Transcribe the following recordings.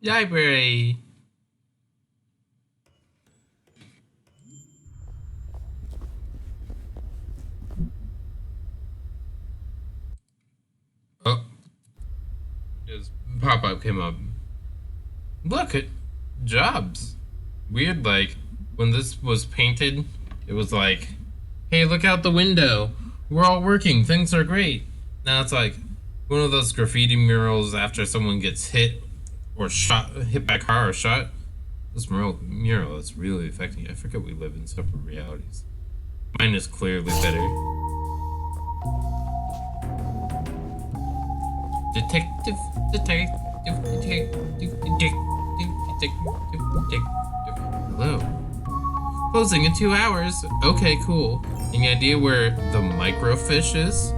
Library. Oh, his pop-up came up. Look at jobs. Weird, like, when this was painted, it was like, hey, look out the window. We're all working. Things are great. Now it's like one of those graffiti murals after someone gets hit or shot, hit by a car or shot. This mural is really affecting you. I forget we live in separate realities. Mine is clearly better. Detective. Hello. Closing in 2 hours. Okay, cool. Any idea where the microfiche is?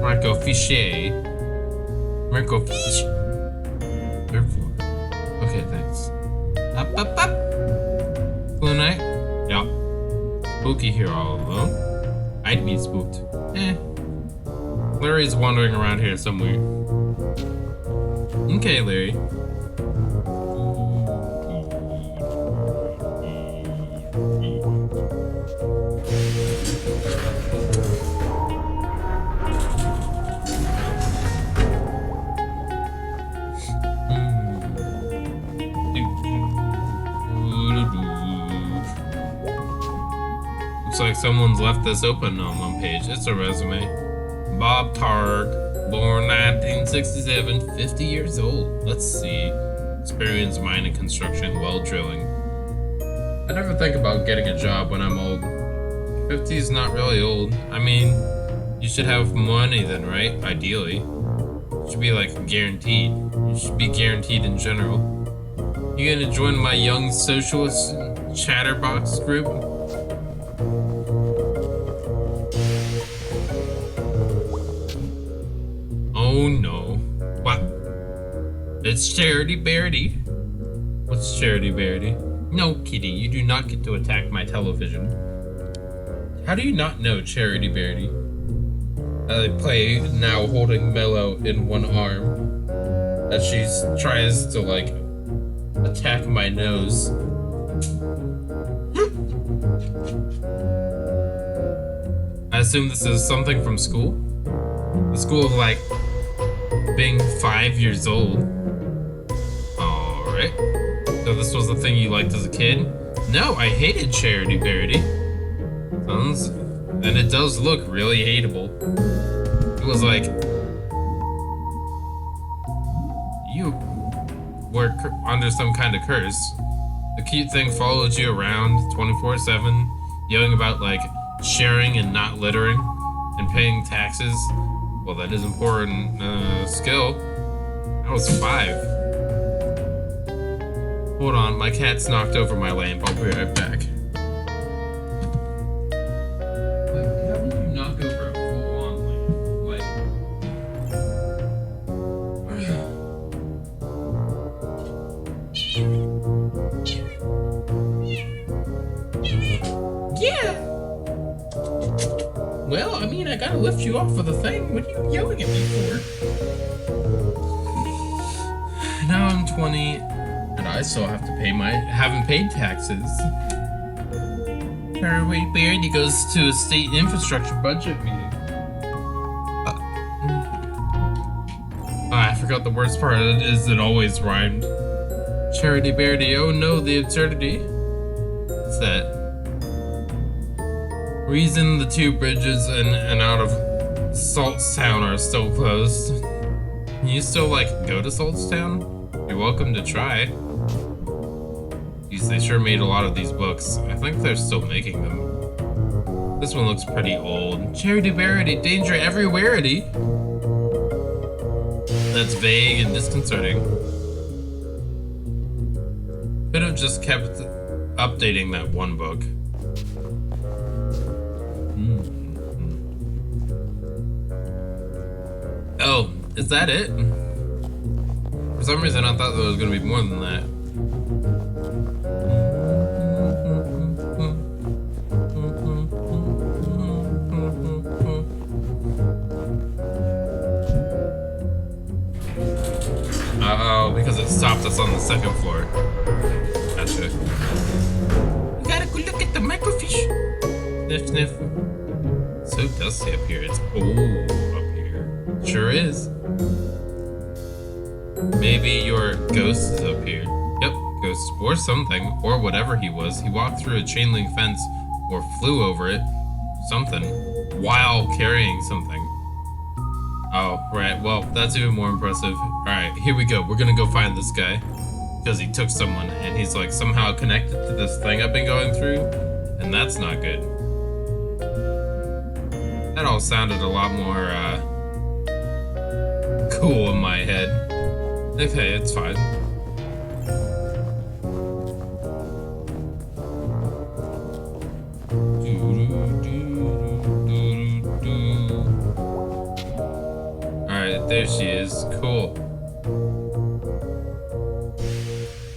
Microfiche. Microfiche. Okay, thanks. Up. Blue night? Yeah. Spooky here all alone. I'd be spooked. Larry's wandering around here somewhere. Okay, Larry. Looks like someone's left this open on one page. It's a resume. Bob Targ, born 1967, 50 years old. Let's see. Experience mining construction, well drilling. I never think about getting a job when I'm old. 50 is not really old. I mean, you should have money then, right? Ideally. You should be like guaranteed. You should be guaranteed in general. You gonna join my young socialist chatterbox group? Oh no. What? It's Charity Beardy. What's Charity Beardy? No, Kitty, you do not get to attack my television. How do you not know Charity Beardy? I play now holding Mellow in one arm as she tries to like attack my nose. I assume this is something from school? The school of like being 5 years old. Alright. So this was the thing you liked as a kid? No, I hated Charity Beardy. And it does look really hateable. It was like, you were under some kind of curse. The cute thing followed you around 24/7, yelling about like sharing and not littering and paying taxes. Well, that is important skill. I was 5. Hold on, my cat's knocked over my lamp. I'll be right back. How did you knock over a full-on lamp? Yeah! Well, I mean, I gotta lift you off of the thing. What are you yelling at me for? Now I'm 20, and I still have to pay haven't paid taxes. Charity Beardy goes to a state infrastructure budget meeting. I forgot the worst part is it always rhymed. Charity Beardy, oh no, the absurdity. What's that? Reason the 2 bridges in and out of Saltstown are still closed. Can you still like go to Saltstown? You're welcome to try. Geez, they sure made a lot of these books. I think they're still making them. This one looks pretty old. Charity Beardy, danger everywhere-ity. That's vague and disconcerting. Could have just kept updating that one book. Oh, is that it? For some reason I thought there was gonna be more than that. Uh-oh, because it stopped us on the second floor. Gotcha. We gotta go look at the microfish. Sniff, sniff. So dusty up here. It's up here. Sure is. Maybe your ghost is up here. Yep, ghost or something, or whatever he was. He walked through a chain link fence or flew over it. Something. While carrying something. Oh, right. Well, that's even more impressive. Alright, here we go. We're gonna go find this guy. Because he took someone and he's like somehow connected to this thing I've been going through. And that's not good. That all sounded a lot more, cool in my head. Okay, it's fine. Alright, there she is. Cool.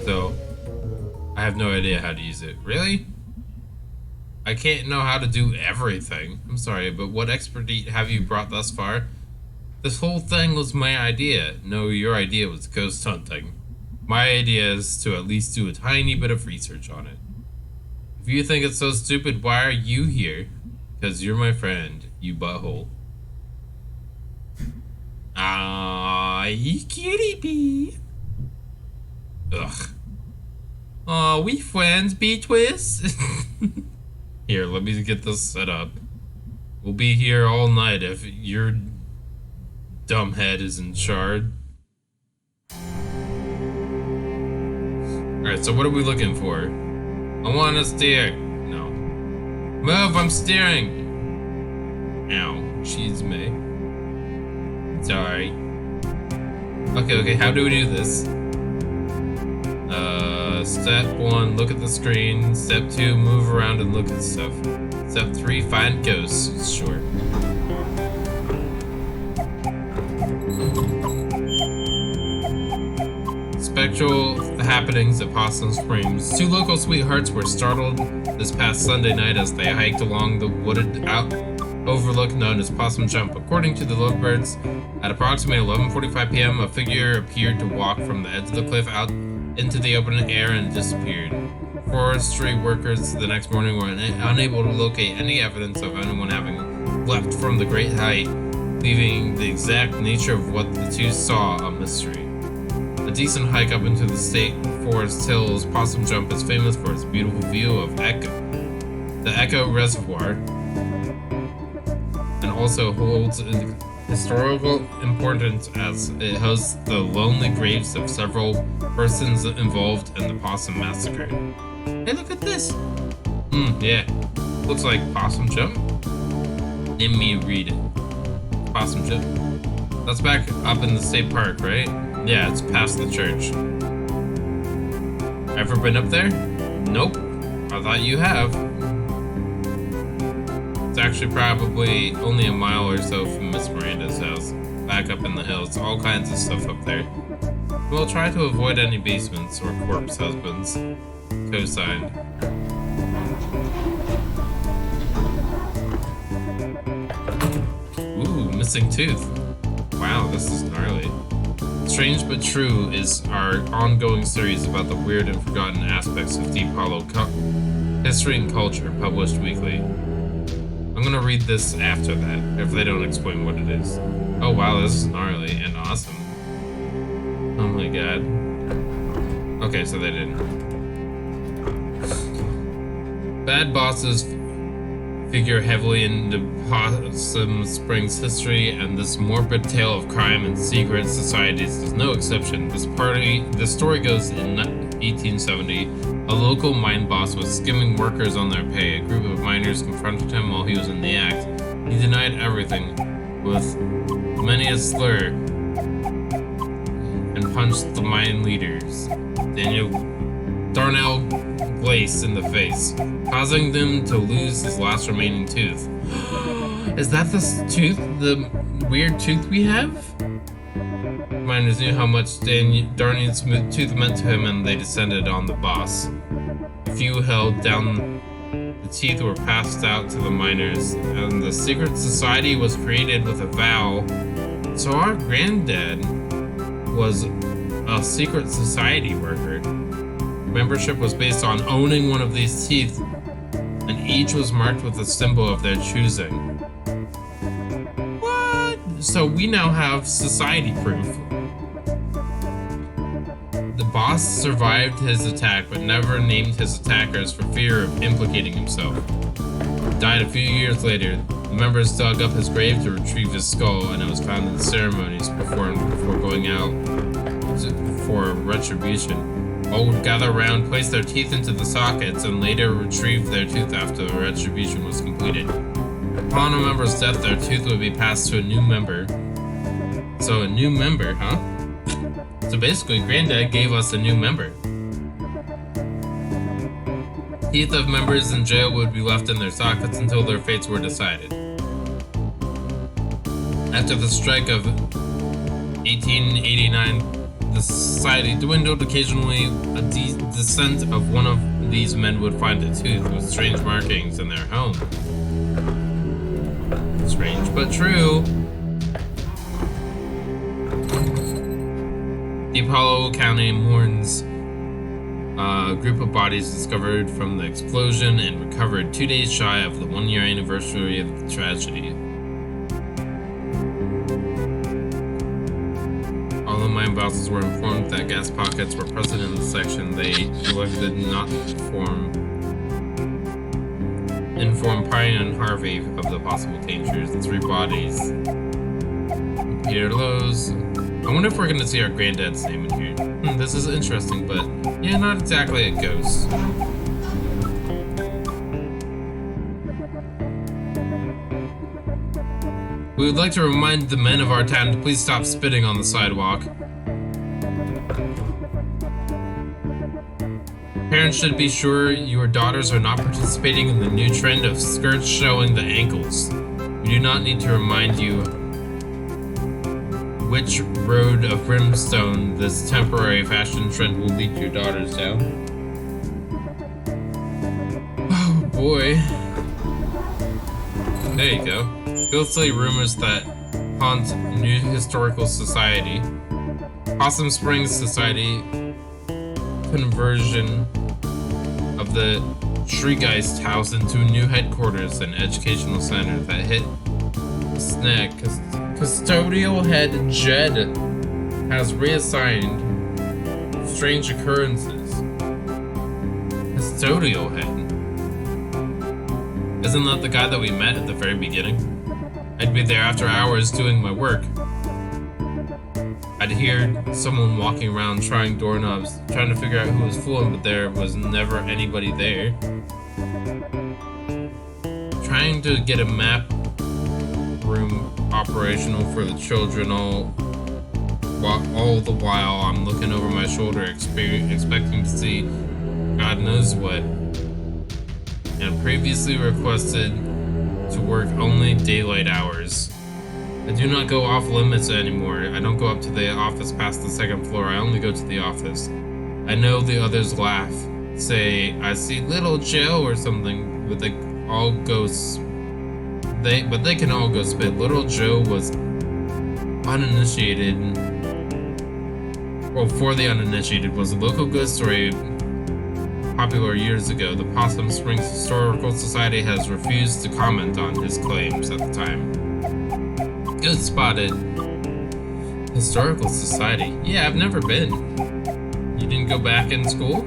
So, I have no idea how to use it. Really? I can't know how to do everything. I'm sorry, but what expertise have you brought thus far? This whole thing was my idea. No, your idea was ghost hunting. My idea is to at least do a tiny bit of research on it. If you think it's so stupid, why are you here? Because you're my friend, you butthole. Ah, you cutie bee. Ugh. Aw, we friends, B-Twist? Here, let me get this set up. We'll be here all night if your dumb head is in charge. Alright, so what are we looking for? I want to steer. No. Move, I'm steering. Ow, she's me. Sorry. Okay, how do we do this? Step 1, look at the screen. Step 2, move around and look at stuff. Step 3, find ghosts. Sure. Spectral happenings at Possum Springs. Two local sweethearts were startled this past Sunday night as they hiked along the wooded overlook known as Possum Jump. According to the Lovebirds, at approximately 11:45 p.m., a figure appeared to walk from the edge of the cliff out into the open air and disappeared. Forestry workers the next morning were unable to locate any evidence of anyone having leapt from the great height, leaving the exact nature of what the two saw a mystery. A decent hike up into the state forest hills, Possum Jump is famous for its beautiful view of the Echo Reservoir, and also holds historical importance as it hosts the lonely graves of several persons involved in the Possum Massacre. Hey, look at this! Yeah. Looks like Possum Jump. Let me read it. Possum Jump. That's back up in the state park, right? Yeah, it's past the church. Ever been up there? Nope. I thought you have. It's actually probably only a mile or so from Miss Miranda's house. Back up in the hills, all kinds of stuff up there. We'll try to avoid any basements or corpse husbands. Co-signed. Ooh, missing tooth. Wow, this is gnarly. Strange but True is our ongoing series about the weird and forgotten aspects of Deep Hollow history and culture, published weekly. I'm gonna read this after that, if they don't explain what it is. Oh wow, this is gnarly and awesome. Oh my god. Okay, so they didn't. Bad bosses figure heavily into Possum Springs history, and this morbid tale of crime and secret societies is no exception. The story goes in 1870. A local mine boss was skimming workers on their pay. A group of miners confronted him while he was in the act. He denied everything, with many a slur, and punched the mine leaders, Darnell Glace, in the face, causing them to lose his last remaining tooth. Is that the weird tooth we have? Miners knew how much Darnell's tooth meant to him, and they descended on the boss. A few held down. The teeth were passed out to the miners, and the secret society was created with a vow. So our granddad was a secret society worker. Membership was based on owning one of these teeth, and each was marked with a symbol of their choosing. What? So we now have society proof. The boss survived his attack, but never named his attackers for fear of implicating himself. Died a few years later. The members dug up his grave to retrieve his skull, and it was found in the ceremonies performed before going out for retribution. All would gather around, place their teeth into the sockets, and later retrieve their tooth after the retribution was completed. Upon a member's death, their tooth would be passed to a new member. So a new member, huh? So basically, Granddad gave us a new member. Teeth of members in jail would be left in their sockets until their fates were decided. After the strike of 1889, the society dwindled. Occasionally, a descent of one of these men would find a tooth with strange markings in their home. Strange but true. Deep Hollow County mourns a group of bodies discovered from the explosion and recovered 2 days shy of the 1-year anniversary of the tragedy. Although mine bosses were informed that gas pockets were present in the section, they elected not to inform Pine and Harvey of the possible dangers. The 3 bodies. Peter Lowe's. I wonder if we're going to see our granddad's name in here. This is interesting, but yeah, not exactly a ghost. We would like to remind the men of our town to please stop spitting on the sidewalk. Parents should be sure your daughters are not participating in the new trend of skirts showing the ankles. We do not need to remind you which road of brimstone this temporary fashion trend will lead your daughters down. Oh boy. There you go. Ghostly rumors that haunt New Historical Society. Possum Springs Society conversion of the Shreegeist House into new headquarters and educational center that hit snag. Custodial head Jed has reassigned strange occurrences. Custodial head? Isn't that the guy that we met at the very beginning? I'd be there after hours doing my work. I'd hear someone walking around trying doorknobs, trying to figure out who was fooling, but there was never anybody there. Trying to get a map room operational for the children all the while I'm looking over my shoulder expecting to see God knows what. And previously requested to work only daylight hours. I do not go off limits anymore. I don't go up to the office past the 2nd floor. I only go to the office. I know the others laugh, say I see little Joe or something, but they all go but they can all go spit. Little Joe was uninitiated. Well, for the uninitiated, was a local ghost story popular years ago. The Possum Springs Historical Society has refused to comment on his claims at the time. Good spotted. Historical Society. Yeah, I've never been. You didn't go back in school?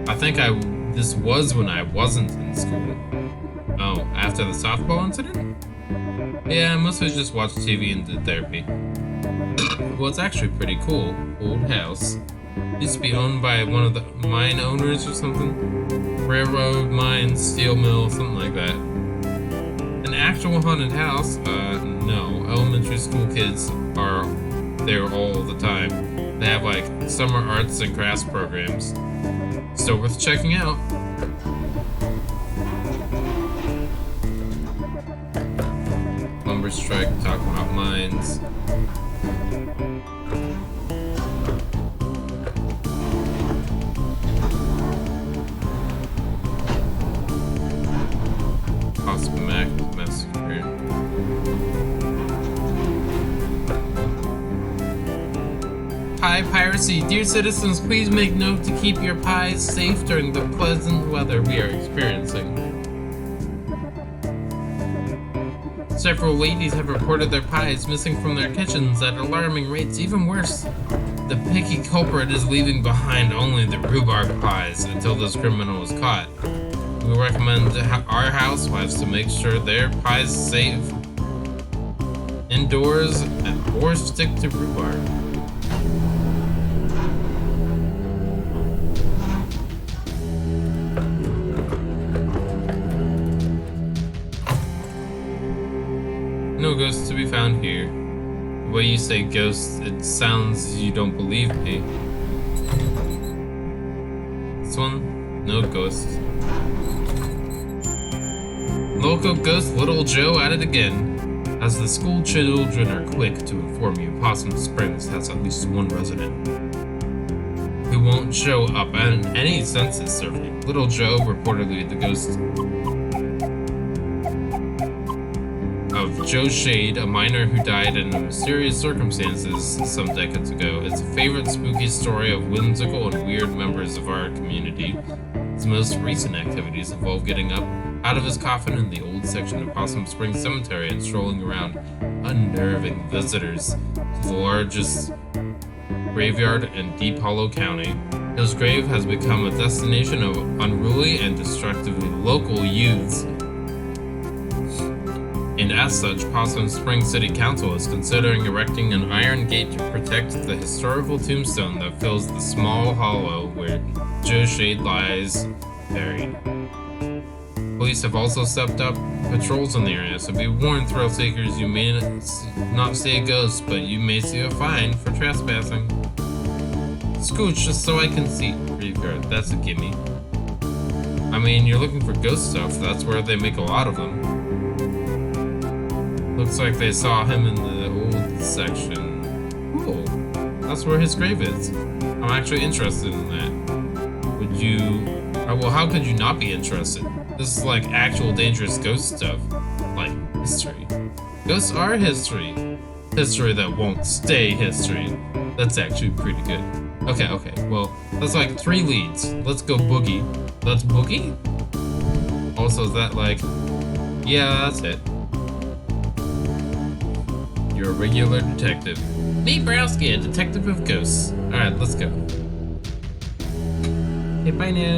I think this was when I wasn't in school. Oh, after the softball incident? Yeah, I mostly just watched TV and did therapy. Well, it's actually pretty cool. Old house. Used to be owned by one of the mine owners or something. Railroad, mine, steel mill, something like that. An actual haunted house? No. Elementary school kids are there all the time. They have like summer arts and crafts programs. Still worth checking out. Lumber strike, talking about mines. Massacre. pie piracy. Dear citizens, please make note to keep your pies safe during the pleasant weather we are experiencing. Several ladies have reported their pies missing from their kitchens at alarming rates. Even worse, the picky culprit is leaving behind only the rhubarb pies until this criminal is caught. We recommend our housewives to make sure their pies safe indoors or stick to rhubarb. No ghosts to be found here. The way you say ghosts, it sounds you don't believe me. This one, no ghosts. Local ghost Little Joe at it again. As the school children are quick to inform you, Possum Springs has at least one resident who won't show up at any census survey. Little Joe, reportedly the ghost of Joe Shade, a minor who died in mysterious circumstances some decades ago. It's a favorite spooky story of whimsical and weird members of our community. His most recent activities involve getting up out of his coffin in the old section of Possum Springs Cemetery and strolling around, unnerving visitors to the largest graveyard in Deep Hollow County. His grave has become a destination of unruly and destructively local youths. And as such, Possum Springs City Council is considering erecting an iron gate to protect the historical tombstone that fills the small hollow where Joe Shade lies buried. Police have also stepped up patrols in the area, so be warned, thrill seekers, you may not see a ghost, but you may see a fine for trespassing. Scooch, just so I can see. Graveyard, that's a gimme. I mean, you're looking for ghost stuff, that's where they make a lot of them. Looks like they saw him in the old section. Cool. That's where his grave is. I'm actually interested in that. Would you... well, how could you not be interested? This is like actual dangerous ghost stuff. Like, history. Ghosts are history. History that won't stay history. That's actually pretty good. Okay, well, that's like 3 leads. Let's go boogie. Let's boogie? Also, is that like... yeah, that's it. You're a regular detective. Me, Browski, a detective of ghosts. Alright, let's go. Okay, bye now.